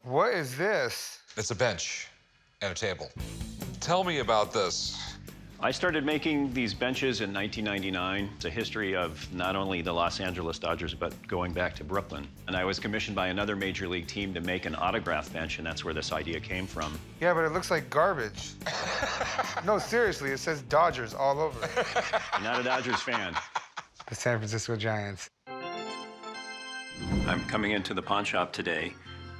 What is this? It's a bench and a table. Tell me about this. I started making these benches in 1999. It's a history of not only the Los Angeles Dodgers, but going back to Brooklyn. And I was commissioned by another major league team to make an autograph bench, and that's where this idea came from. Yeah, but it looks like garbage. No, seriously, it says Dodgers all over it. I'm not a Dodgers fan. The San Francisco Giants. I'm coming into the pawn shop today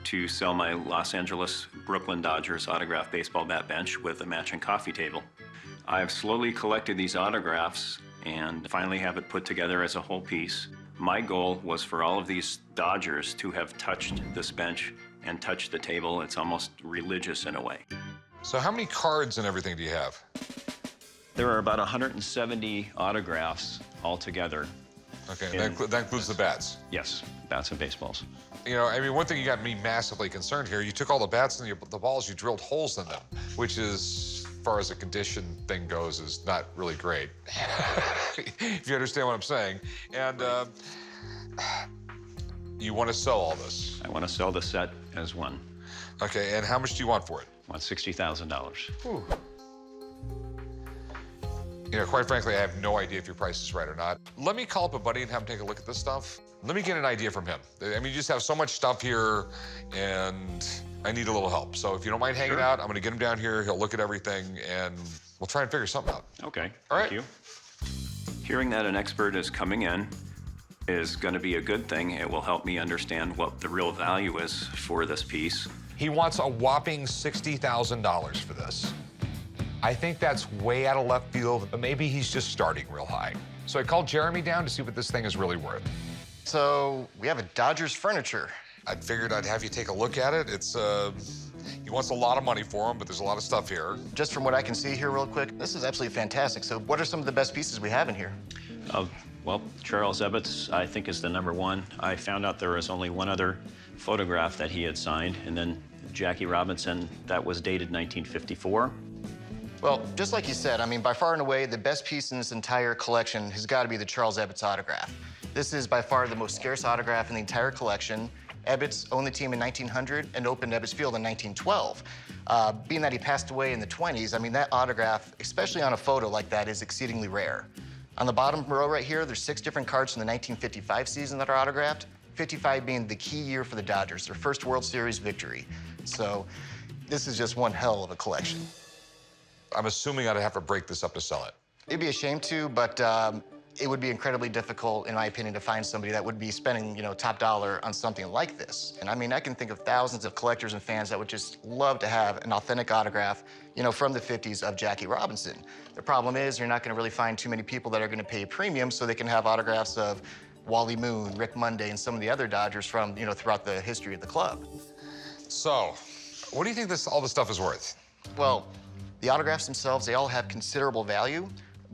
to sell my Los Angeles Brooklyn Dodgers autograph baseball bat bench with a matching coffee table. I've slowly collected these autographs and finally have it put together as a whole piece. My goal was for all of these Dodgers to have touched this bench and touched the table. It's almost religious in a way. So how many cards and everything do you have? There are about 170 autographs altogether. Okay, and that includes the bats. Yes, bats and baseballs. You know, I mean, one thing you got me massively concerned here, you took all the bats and the balls, you drilled holes in them, which is, as far as the condition thing goes, is not really great. If you understand what I'm saying. And you want to sell all this? I want to sell the set as one. Okay, and how much do you want for it? I want $60,000. Ooh. You know, quite frankly, I have no idea if your price is right or not. Let me call up a buddy and have him take a look at this stuff. Let me get an idea from him. I mean, you just have so much stuff here, and I need a little help. So if you don't mind hanging out, I'm going to get him down here. He'll look at everything, and we'll try and figure something out. Okay, All right. thank you. Hearing that an expert is coming in is going to be a good thing. It will help me understand what the real value is for this piece. He wants a whopping $60,000 for this. I think that's way out of left field, but maybe he's just starting real high. So I called Jeremy down to see what this thing is really worth. So we have a Dodgers furniture. I figured I'd have you take a look at it. It's, he wants a lot of money for him, but there's a lot of stuff here. Just from what I can see here real quick, this is absolutely fantastic. So what are some of the best pieces we have in here? Well, Charles Ebbets, I think, is the #1. I found out there was only one other photograph that he had signed, and then Jackie Robinson, that was dated 1954. Well, just like you said, I mean, by far and away, the best piece in this entire collection has got to be the Charles Ebbets autograph. This is by far the most scarce autograph in the entire collection. Ebbets owned the team in 1900 and opened Ebbets Field in 1912. Being that he passed away in the 20s, I mean, that autograph, especially on a photo like that, is exceedingly rare. On the bottom row right here, there's 6 different cards from the 1955 season that are autographed, 55 being the key year for the Dodgers, their first World Series victory. So this is just one hell of a collection. I'm assuming I'd have to break this up to sell it. It'd be a shame to, but it would be incredibly difficult, in my opinion, to find somebody that would be spending, you know, top dollar on something like this. And I mean, I can think of thousands of collectors and fans that would just love to have an authentic autograph, you know, from the 50s of Jackie Robinson. The problem is you're not going to really find too many people that are going to pay a premium so they can have autographs of Wally Moon, Rick Monday, and some of the other Dodgers from, you know, throughout the history of the club. So, what do you think all this stuff is worth? Well, the autographs themselves, they all have considerable value.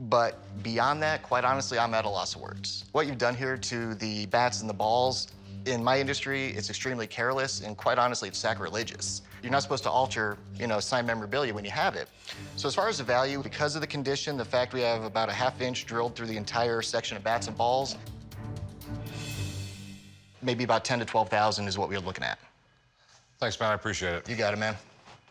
But beyond that, quite honestly, I'm at a loss of words. What you've done here to the bats and the balls, in my industry, it's extremely careless, and quite honestly, it's sacrilegious. You're not supposed to alter, you know, signed memorabilia when you have it. So as far as the value, because of the condition, the fact we have about a ½ inch drilled through the entire section of bats and balls, maybe about 10 to 12,000 is what we're looking at. Thanks, man. I appreciate it. You got it, man.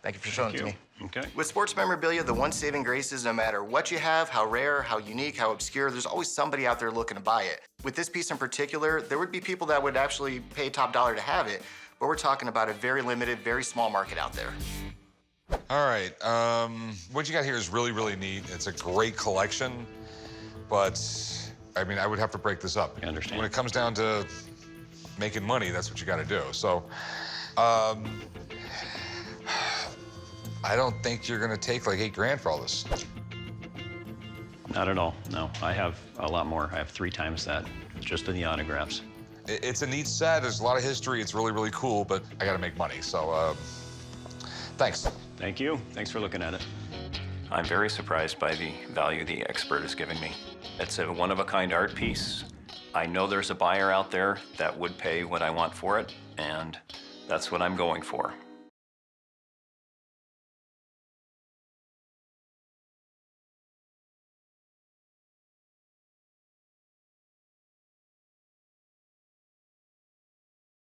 Thank you for showing it to me. Okay. With sports memorabilia, the one saving grace is no matter what you have, how rare, how unique, how obscure, there's always somebody out there looking to buy it. With this piece in particular, there would be people that would actually pay top dollar to have it, but we're talking about a very limited, very small market out there. All right, what you got here is really, really neat. It's a great collection, but, I mean, I would have to break this up. I understand. When it comes down to making money, that's what you gotta do. So, I don't think you're gonna take like $8 grand for all this. Not at all, no. I have a lot more. I have 3 times that, just in the autographs. It's a neat set. There's a lot of history. It's really, really cool, but I gotta make money, so, thanks. Thank you. Thanks for looking at it. I'm very surprised by the value the expert is giving me. It's a one-of-a-kind art piece. I know there's a buyer out there that would pay what I want for it, and that's what I'm going for.